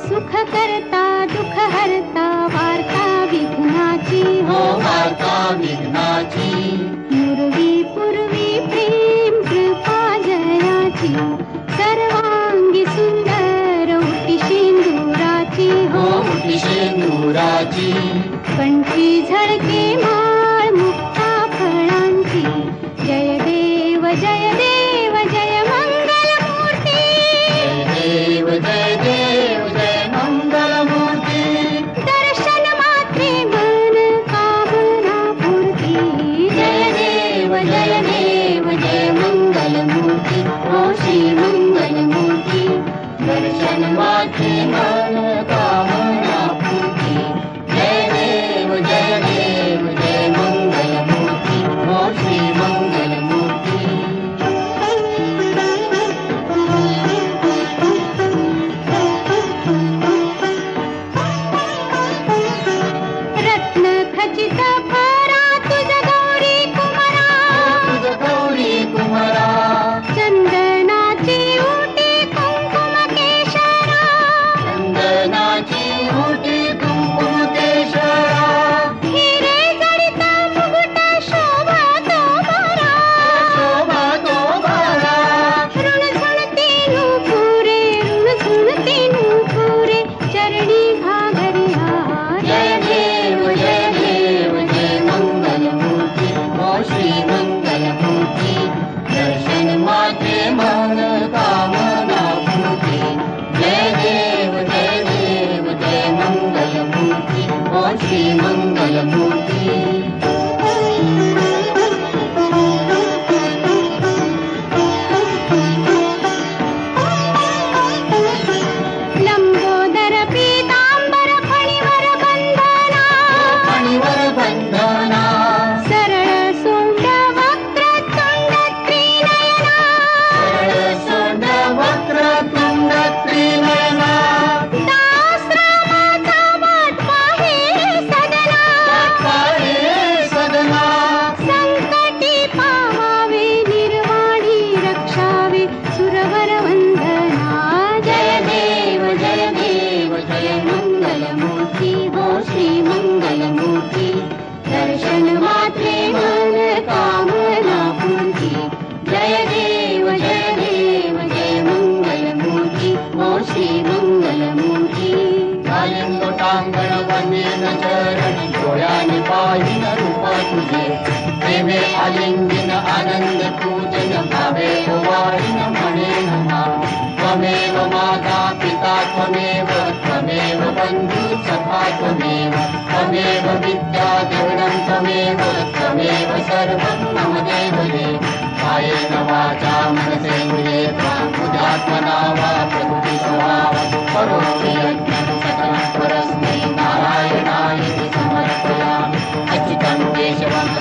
सुख करता दुःख हरता वार्ता विघ्नाची हो वार्ता विघ्नाची पूर्वी पूर्वी प्रेम कृपा जयाची सर्वांगी सुंदर उटी शेंदुराची हो उटी शेंदुराची कंठी झळके माळ मुक्ता फळांची जय देव जय देव जय मंगल मूर्ती जय देव जय मंगल मूर्ती दर्शन मात्रे मन कामना पूर्ती जय देव जय मंगल मूर्ती हो श्री मंगल मूर्ती दर्शन मात्रे मन कामना पूर्ती जय देव जय मंगल मूर्ती हो श्री मंगल मूर्ती रत्न खचित फरा तुझ गौरी कुमारा तुझ गौरी कुमारा चंदनाची उटी कुंकुम केशरा चंदनाची उटी कुंकुम केशरा हिरे जडित मुकुट शोभा तो बरा शोभा तो बारा ऋणझुणती नूपुरे ऋणझुणती नूपुरे चरणी घागरिया जय देव जय मंगल मूर्ती हो श्री मंगल मूर्ती दर्शन मात्रे मन कामना पूर्ती जय देव जय मंगल मूर्ती हो श्री मंगल मूर्ती लंबोदर पीतांबर फणीवर बंधना फणीवर बंधना सरळ सोंड वक्रतुंड त्रिनयना सरळ सोंड वक्रतुंड त्रिनयना दासरामाचा वाट पाहे सदना पाहे सदना संकटी पावावे निर्वाणी रक्षावे सुरवर वंदना जय देव जय मंगल मूर्ती हो श्री मंगल मूर्ती दर्शन मात्रे मन कामना पूर्ती जय देव जय मंगल मूर्ती हो श्री मंगल मूर्ती लोटांगण वनेन चरण डोळ्याने पाहिन रूप तुझे प्रेमे आलिंगन आनंद पूजन भावे वारिन म्हणेन नाम त्वमेव माता पिता त्वमेव बंधु सखा त्वमेव विद्या द्रविणं त्वमेव सर्वं मम देवये कायेन वाचा मनसेन्द्रिये बुद्ध्यात्मना वा प्रकृति स्वभावं करोमि यज्ञं सकलं परस्मै नारायणाय समर्पयामि अच्युतं केशवं